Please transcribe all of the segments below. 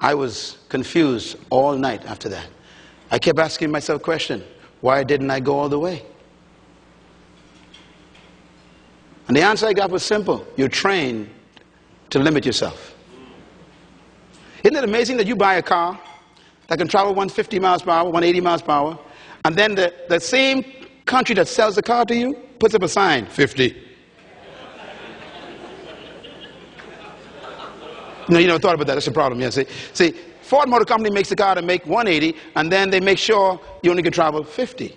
I was confused all night after that. I kept asking myself a question: why didn't I go all the way? And the answer I got was simple: you're trained to limit yourself. Isn't it amazing that you buy a car that can travel 150 miles per hour, 180 miles per hour, and then the same country that sells the car to you puts up a sign, 50. No, you never thought about that. That's a problem. Yeah, see, Ford Motor Company makes the car to make 180, and then they make sure you only can travel 50.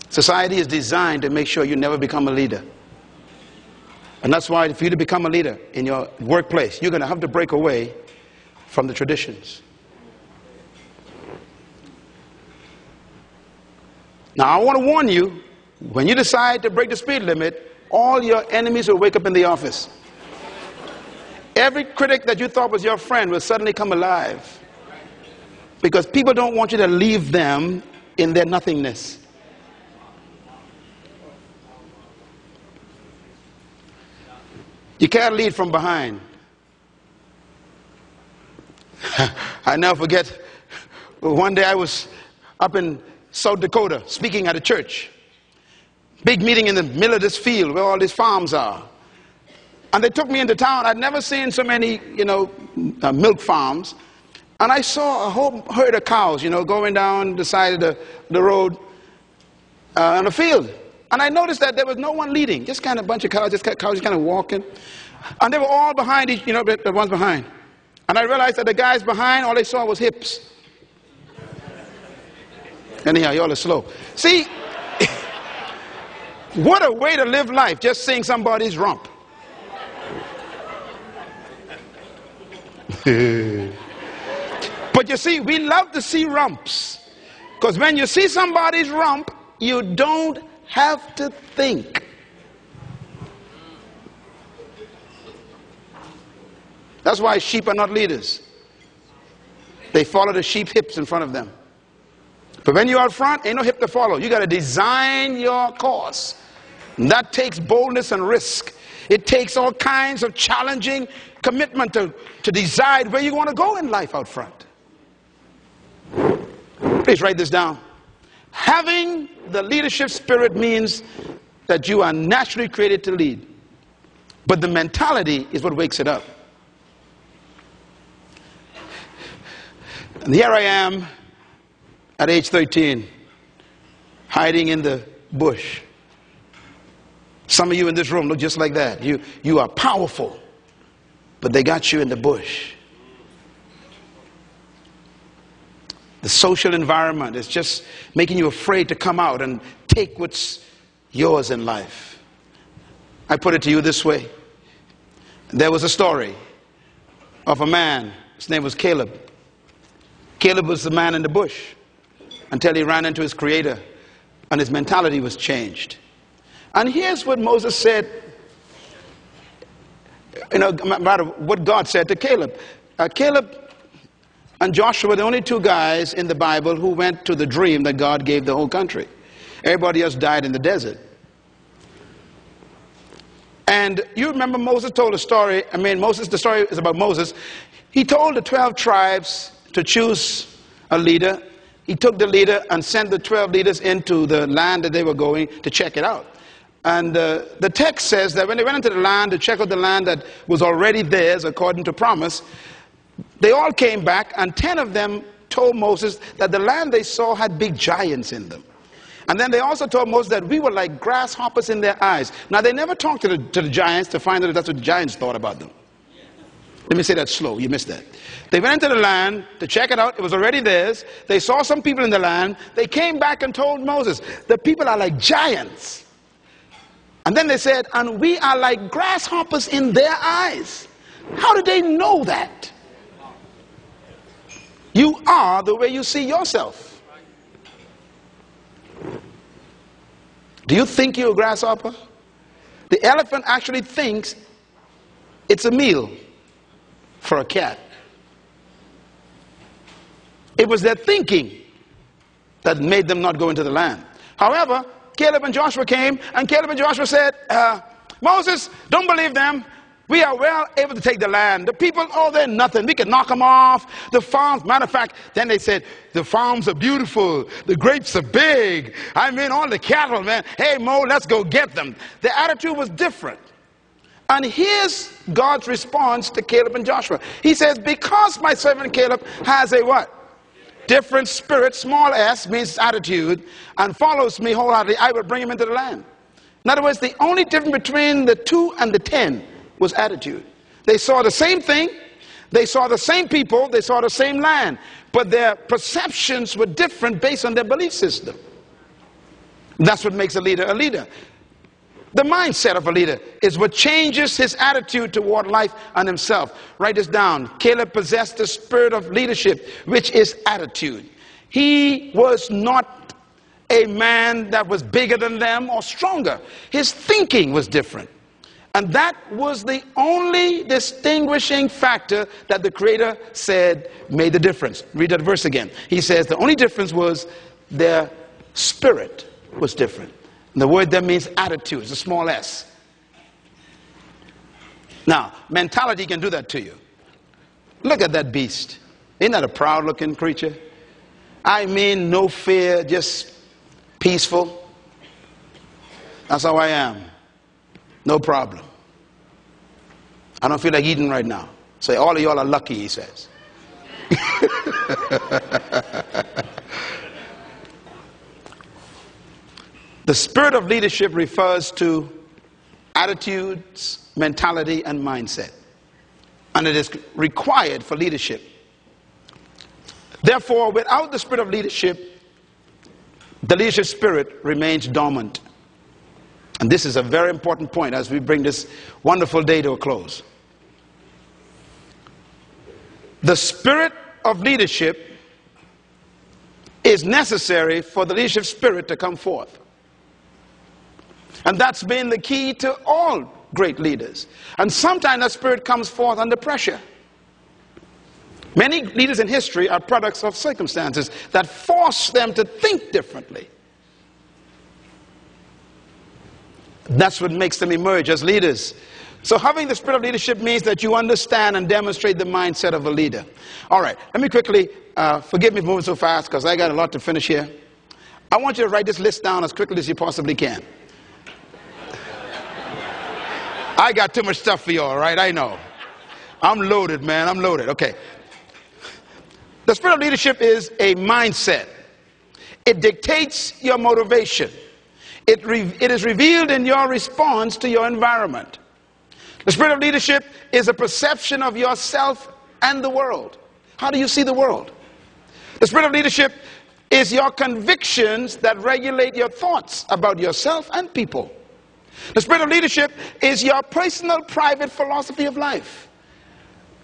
Society is designed to make sure you never become a leader. And that's why for you to become a leader in your workplace, you're going to have to break away from the traditions. Now, I want to warn you, when you decide to break the speed limit, all your enemies will wake up in the office. Every critic that you thought was your friend will suddenly come alive. Because people don't want you to leave them in their nothingness. You can't lead from behind. I never forget, one day I was up in South Dakota speaking at a church. Big meeting in the middle of this field where all these farms are. And they took me into town. I'd never seen so many, milk farms. And I saw a whole herd of cows, going down the side of the road on the field. And I noticed that there was no one leading, just kind of a bunch of cows, cows kind of walking. And they were all behind each, the ones behind. And I realized that the guys behind, all they saw was hips. Anyhow, y'all are slow. See, what a way to live life, just seeing somebody's rump. But you see, we love to see rumps. Because when you see somebody's rump, you don't have to think. That's why sheep are not leaders. They follow the sheep hips in front of them. But when you're out front, ain't no hip to follow. You got to design your course. And that takes boldness and risk. It takes all kinds of challenging commitment to decide where you want to go in life out front. Please write this down. Having the leadership spirit means that you are naturally created to lead. But the mentality is what wakes it up. And here I am at age 13, hiding in the bush. Some of you in this room look just like that. You are powerful, but they got you in the bush. The social environment is just making you afraid to come out and take what's yours in life. I put it to you this way. There was a story of a man. His name was Caleb. Caleb was the man in the bush until he ran into his creator and his mentality was changed. And here's what Moses said, what God said to Caleb. Caleb and Joshua were the only two guys in the Bible who went to the dream that God gave the whole country. Everybody else died in the desert. And you remember Moses told a story. The story is about Moses. He told the 12 tribes to choose a leader. He took the leader and sent the 12 leaders into the land that they were going to check it out. And the text says that when they went into the land to check out the land that was already theirs according to promise, they all came back, and 10 of them told Moses that the land they saw had big giants in them. And then they also told Moses that we were like grasshoppers in their eyes. Now, they never talked to the giants to find out if that's what the giants thought about them. Let me say that slow. You missed that. They went into the land to check it out. It was already theirs. They saw some people in the land. They came back and told Moses, the people are like giants. And then they said, and we are like grasshoppers in their eyes. How did they know that? You are the way you see yourself. Do you think you're a grasshopper? The elephant actually thinks it's a meal for a cat. It was their thinking that made them not go into the land. However, Caleb and Joshua came, and Caleb and Joshua said, Moses, don't believe them. We are well able to take the land. The people, oh, they're nothing. We can knock them off. The farms, matter of fact, then they said, the farms are beautiful. The grapes are big. I mean, all the cattle, man. Hey, Mo, let's go get them. The attitude was different. And here's God's response to Caleb and Joshua. He says, because my servant Caleb has a what? Different spirit, small s means attitude, and follows me wholeheartedly, I will bring him into the land. In other words, the only difference between the 2 and the 10 was attitude. They saw the same thing, they saw the same people, they saw the same land, but their perceptions were different based on their belief system. That's what makes a leader a leader. The mindset of a leader is what changes his attitude toward life and himself. Write this down. Caleb possessed the spirit of leadership, which is attitude. He was not a man that was bigger than them or stronger. His thinking was different. And that was the only distinguishing factor that the Creator said made the difference. Read that verse again. He says the only difference was their spirit was different. And the word there means attitude. It's a small s. Now, mentality can do that to you. Look at that beast. Isn't that a proud-looking creature? I mean, no fear, just peaceful. That's how I am. No problem. I don't feel like eating right now. Say, all of y'all are lucky, he says. The spirit of leadership refers to attitudes, mentality, and mindset. And it is required for leadership. Therefore, without the spirit of leadership, the leadership spirit remains dormant. And this is a very important point as we bring this wonderful day to a close. The spirit of leadership is necessary for the leadership spirit to come forth. And that's been the key to all great leaders. And sometimes that spirit comes forth under pressure. Many leaders in history are products of circumstances that force them to think differently. That's what makes them emerge as leaders. So having the spirit of leadership means that you understand and demonstrate the mindset of a leader. All right, let me quickly, forgive me for moving so fast because I got a lot to finish here. I want you to write this list down as quickly as you possibly can. I got too much stuff for you, all right? I know. I'm loaded, man. I'm loaded. Okay. The spirit of leadership is a mindset. It dictates your motivation. It is revealed in your response to your environment. The spirit of leadership is a perception of yourself and the world. How do you see the world? The spirit of leadership is your convictions that regulate your thoughts about yourself and people. The spirit of leadership is your personal, private philosophy of life.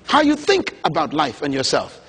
How you think about life and yourself.